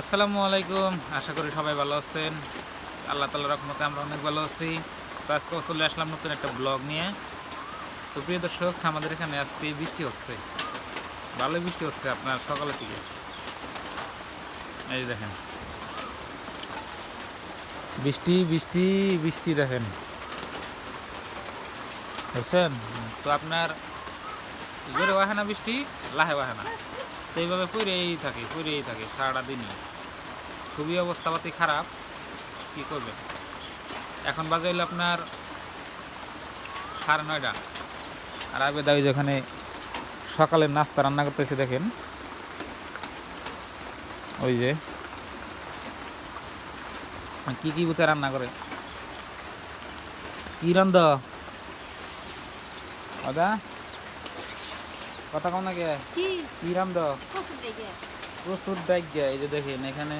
আসসালামু আলাইকুম। আশা করি সবাই ভালো আছেন। আল্লাহ তাআলার রহমতে আমরা অনেক ভালো আছি। তো আজকেও চলে আসলাম নতুন একটা ব্লগ নিয়ে। তো প্রিয় দর্শক, আমাদের এখানে আজকে বৃষ্টি হচ্ছে, ভালোই বৃষ্টি হচ্ছে আপনার সকালের দিকে। এই যে দেখেন, বৃষ্টি বৃষ্টি বৃষ্টি দেখেন, বুঝছেন? তো আপনার জোরে ওয়াহে না বৃষ্টি, লাহে ওয়াহে না, তো এইভাবে পড়েই থাকে সারাটা দিনই। খুবই অবস্থাপাতি খারাপ, কি করবেন। এখন বাজে হইলো আপনার 9:30, আর আবেদা ওই যেখানে সকালের নাস্তা রান্না করতেছে দেখেন, ওই যে কি কি বুতে রান্না করে, কি রান্ধ দাদা, কথা কম নাকি, কি কি রান্ধ? কচুর ডাইগা প্রচুর ডাইগা, এই যে দেখেন এখানে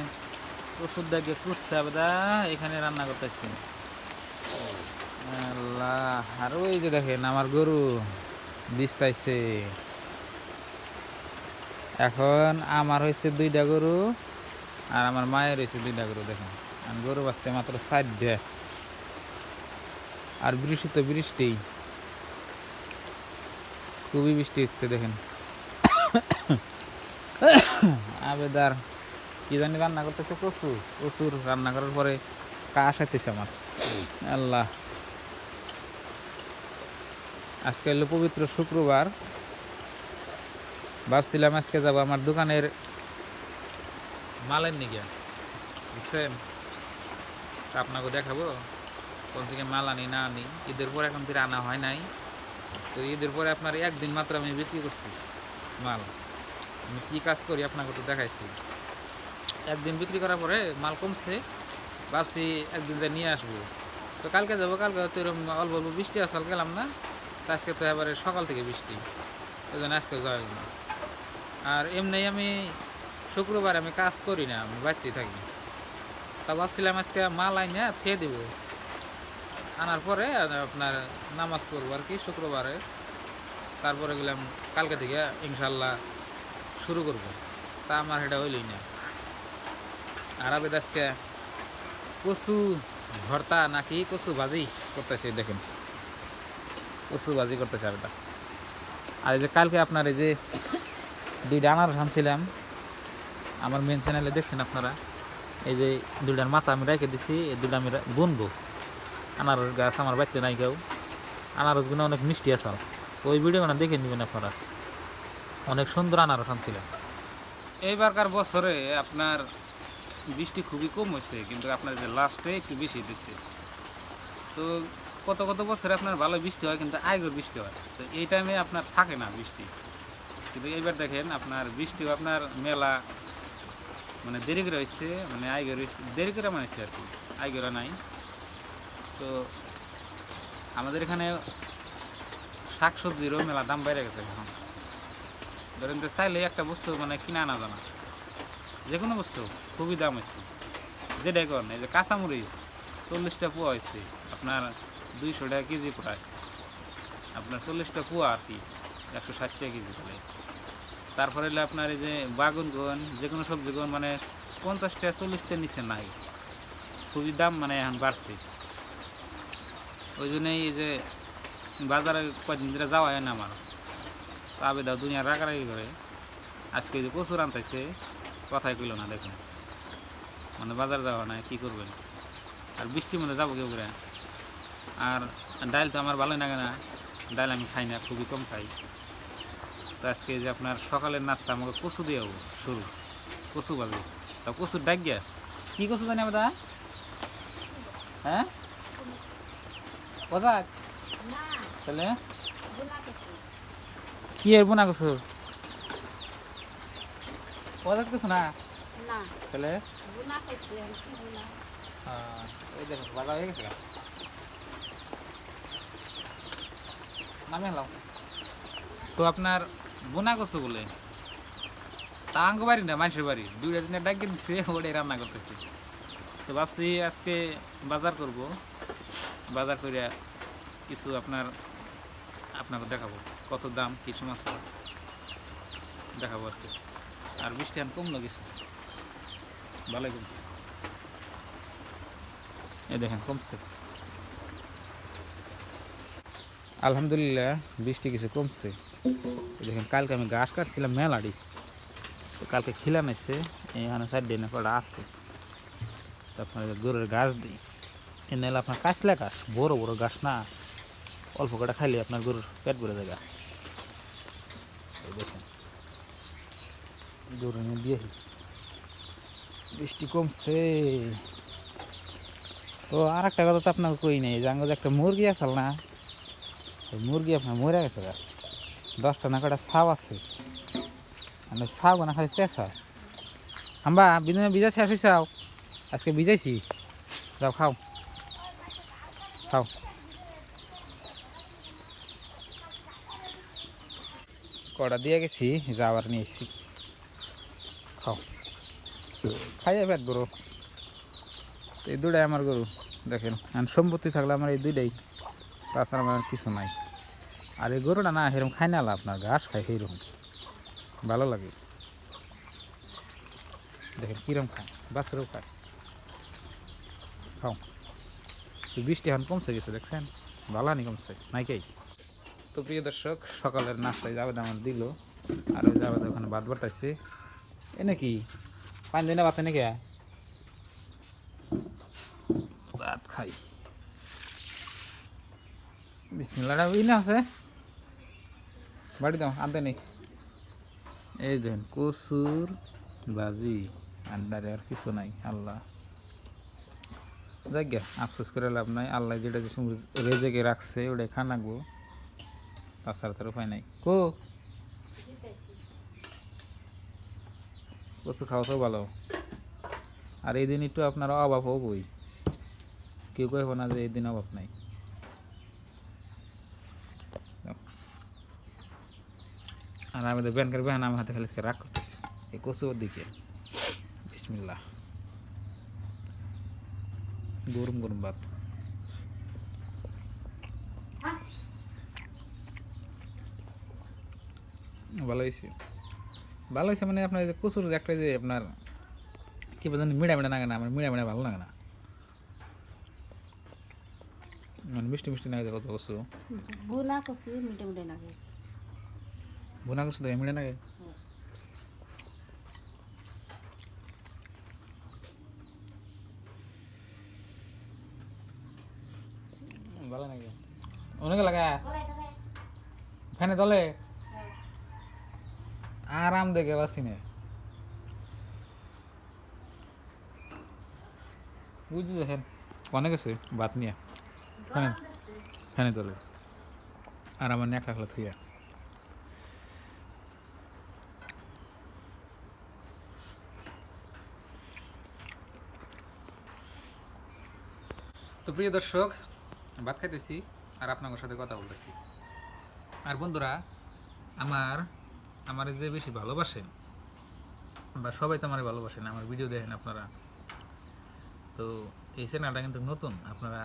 প্রচুর ডাইগা কুটছে আবেদা, এখানে রান্না করতেছে। আল্লাহ, আর ওই যে দেখেন আমার গরু বিস্তাইছে। এখন আমার হয়েছে 2টা গরু, আর আমার মায়ের হয়েছে 2টা গরু। দেখেন আর গরু বাঁচতে মাত্র 4টা, আর বৃষ্টি তো বৃষ্টি, খুবই বৃষ্টি হচ্ছে দেখেন। আবেদার কি জানি রান্না করতেছে, কচু কচুর রান্না করার পরে কাশ আইতেছে আমার। আল্লাহ, আজকে হলো পবিত্র শুক্রবার, ভাবছিলাম আজকে যাবো আমার দোকানের মালের নিগে, বুঝছেন? আপনাকে দেখাবো কোন থেকে মাল আনি না আনি। ঈদের পরে এখন থেকে আনা হয় নাই, তো ঈদের পরে আপনার একদিন মাত্র আমি বিক্রি করছি মাল। আমি কী কাজ করি আপনাকে তো দেখাইছি। একদিন বিক্রি করার পরে মাল কমছে, ভাবছি একদিন যা নিয়ে আসবো। তো কালকে যাবো, কালকে তো এরকম অল্প অল্প বৃষ্টি আসল গেলাম না, তো আজকে তো এবারে সকাল থেকে বৃষ্টি, ওই জন্য আজকে যাওয়া হইল না। আর এমনি আমি শুক্রবার আমি কাজ করি না, আমি বাড়িতেই থাকি। তা ভাবছিলাম আজকে মাল আইনে খেয়ে দেবো, আনার পরে আপনার নামাজ পড়বো আর কি শুক্রবারে। তারপরে গেলাম কালকে থেকে ইনশাল্লাহ শুরু করব। তা আমার এটা হইলই না। আর আবেদ আজকে কচু ভর্তা নাকি কচু ভাজি করতেছে, দেখেন কচু ভাজি করতেছে আবেদা। আর এই যে কালকে আপনার এই যে 2টা আনারস আনছিলাম, আমার মেন চ্যানেলে দেখছেন আপনারা, এই যে 2টার মাথা আমি রেখে দিছি, এই 2টা আমি বুনবো। আনারস গাছ আমার বাড়িতে নাই কেউ, আনারসগুলো অনেক মিষ্টি আসাল, তো ওই ভিডিওগুলো দেখে নেবেন আপনারা, অনেক সুন্দর আনারস আনছিলাম। এইবারকার বছরে আপনার বৃষ্টি খুবই কম হয়েছে, কিন্তু আপনার যে লাস্টে একটু বেশি দিচ্ছে। তো কত কত বছরে আপনার ভালো বৃষ্টি হয়, কিন্তু আইগর বৃষ্টি হয়, তো এই টাইমে আপনার থাকে না বৃষ্টি। কিন্তু এইবার দেখেন আপনার বৃষ্টিও আপনার মেলা মানে দেরি করে হয়েছে, মানে আইগর দেরি করে মানেছে আর কি, আইগরা নাই। তো আমাদের এখানে শাক সবজিরও মেলা দাম বেড়ে গেছে এখন। ধরেন যে চাইলে একটা বস্তু মানে কিনে আনা জানা, যে কোনো বস্তু খুবই দাম হয়েছে। যে দেখুন এই যে কাঁচামরিচ 40টা পোয়া হয়েছে আপনার 200 টাকা কেজি প্রায়, আপনার 40টা পোয়া আর কি 160 টাকা কেজি তাহলে। তারপরে হলে আপনার এই যে বাগুনগন যে কোনো সবজিগন মানে 50টা 40টার নিচে নাই, খুবই দাম মানে এখন বাড়ছে। ওই জন্যই এই যে বাজারে কদিন ধরে যাওয়া হয় না আমার, তবে দাও দুনিয়া রাগারাগি করে। আজকে যে প্রচুর আনতেছে, কথাই কইল না দেখুন, মানে বাজার যাওয়া নাই, কী করবেন। আর বৃষ্টির মধ্যে যাবো কেউ করে। আর ডাল তো আমার ভালোই লাগে না, ডাল আমি খাই না, খুবই কম খাই। তো আজকে যে আপনার সকালের নাস্তা আমাকে কচু দিয়েও শুরু, কচু বাজে, তা কচুর ডাক গিয়া কী কচু জানি আমরা, হ্যাঁ কোথায় তাহলে কি এর বোনা কচু কোথায় কিছু না না তাহলে, বুনা খাইছে আর কি বুনা এই দেখো বাজার হয়ে গেছে নামে এলাম। তো আপনার বোনা কচু বলে, তা আঙ্গ বাড়ি না মানুষের বাড়ি, 2টা 3টা ডাকিয়ে দিচ্ছে, ওটাই রান্না করতেছি। তো ভাবছি আজকে বাজার করব, বাজার করে কিছু আপনাকে দেখাবো কত দাম কিছু মাছ দেখাবো আর কি। আর বৃষ্টি আন কমলো কিছু, ভালোই কমছে। এই দেখেন কমছে, আলহামদুলিল্লাহ বৃষ্টি কিছু কমছে। এই দেখেন কালকে আমি ঘাস কাটছিলাম মেলাডি, তো কালকে খিলাম এসে এখানে সাইড দিয়ে কটা আছে, তারপরে গরুর ঘাস দিই। এ নাহলে আপনার কাঁচলা ঘাস, বড় বড় ঘাস না, অল্প কটা খাইলে আপনার গরুর পেট ভরে জায়গা। এই দেখেন গরু নিয়ে দিয়ে বৃষ্টি কমছে। ও আর একটা কথা তো আপনার কই নেই, যে আঙ্গ যে একটা মুরগি আসল না, ওই মুরগি আপনার মরে গেছে গা। 10টা না কটা ছাও আছে, মানে ছাও না খালি চেঁচা। হাম্বা বিদিনে ভিজা শেষ হয়েছে, আজকে ভিজাইছি, যাও খাও খাও। কটা দিয়ে গেছি, যাওয়ার নিয়ে এসেছি, খাও খাইয়ে পেট গরু। তো এই দুটাই আমার গরু দেখেন, আর সম্পত্তি থাকলে আমার এই দুইটাই, তাছাড়া আমার আর কিছু নাই। আর এই গরুটা না সেরকম খাই না, আপনার ঘাস খায় সেইরকম ভালো লাগে। দেখেন কিরম খায়, বাচ্চারাও খায়, খাও। তো বৃষ্টি এখন কমছে গেছে দেখছেন, ভালো নি কমছে নাইকেই। তো প্রিয় দর্শক, সকালের নাস্তায় জাবেদ আমার দিল, আর ওই জাবেদ ওখানে ভাত বাটাইছে। এ নাকি পানি দিনে ভাত নাকি ভাত খাই। বিসমিল্লাহ ওই না আছে বাড়ি দাও আনতে নেই। এই দেখেন কচুর ভাজি, আন্ডারে আর কিছু নাই। আল্লাহ যাই গে, আফসোস করে লাভ নাই, আল্লাহ যেটা যে সময় রেজেকে রাখছে ওটাই খা নাকবো, তাছাড়া তার উপায় নাই। কচু খাওয়া তো ভালো, আর এই দিন একটু আপনার অভাব হবই, কেউ কইব না যে এই দিন অভাব নাই। আর আমাদের ব্যাংকের ব্যান আমার হাতে খালি রাগ করতেছে এই কচুর দিকে। বিসমিল্লাহ, গরম গরম ভাত। ভালো হয়েছে, ভালো হয়েছে মানে আপনার যে কচুর একটা যে আপনার কি বলেন মিড়া মিড়া লাগে না, আমার মিড়া মিড়া ভালো লাগে না, মানে মিষ্টি মিষ্টি লাগে কত কচু। বুনা কচু মিটে মিটে লাগে। ভুনা কচু দেখে মিড়া লাগে। ভালো লাগে অনেক লাগা ফ্যানে তলে আরাম দেখে পাচ্ছি না, বুঝছি দেখেন অনেক আছে ভাত নিয়ে ফ্যানে ফ্যানে তলে, আর আমার ন্যাক রাখলা থুইয়া। তো প্রিয় দর্শক, ভাত খাইতেছি আর আপনাদের সাথে কথা বলতেছি। আর বন্ধুরা, আমার আমার যে বেশি ভালোবাসেন, বা সবাই তো আমার ভালোবাসেন, আমার ভিডিও দেখেন আপনারা, তো এই চ্যানেলটা কিন্তু নতুন, আপনারা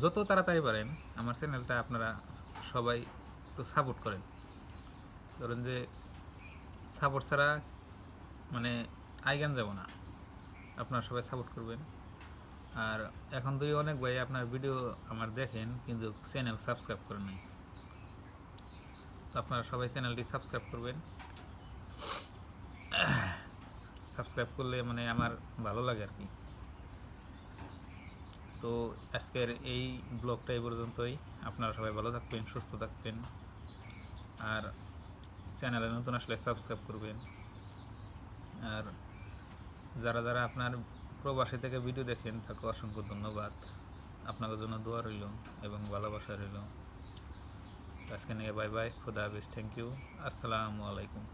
যত তাড়াতাড়ি পারেন আমার চ্যানেলটা আপনারা সবাই একটু সাপোর্ট করেন। ধরেন যে সাপোর্ট ছাড়া মানে আইগান যাব না, আপনারা সবাই সাপোর্ট করবেন। আর এখন তো অনেক ভাই আপনার ভিডিও আমার দেখেন কিন্তু চ্যানেল সাবস্ক্রাইব করেন নাই, তো আপনারা সবাই চ্যানেলটি সাবস্ক্রাইব করবেন। সাবস্ক্রাইব করলে মানে আমার ভালো লাগে আর কি। তো আজকের এই ব্লগটা এই পর্যন্তই, আপনারা সবাই ভালো থাকবেন, সুস্থ থাকবেন, আর চ্যানেলে নতুন আসলে সাবস্ক্রাইব করবেন। আর যারা যারা আপনার প্রবাসী থেকে ভিডিও দেখেন তাকে অসংখ্য ধন্যবাদ, আপনাদের জন্য দোয়া রইল এবং ভালোবাসা রইল। আজকে নিয়ে বাই বাই, খুদা হাফেজ, থ্যাংক ইউ, আসসালামু আলাইকুম।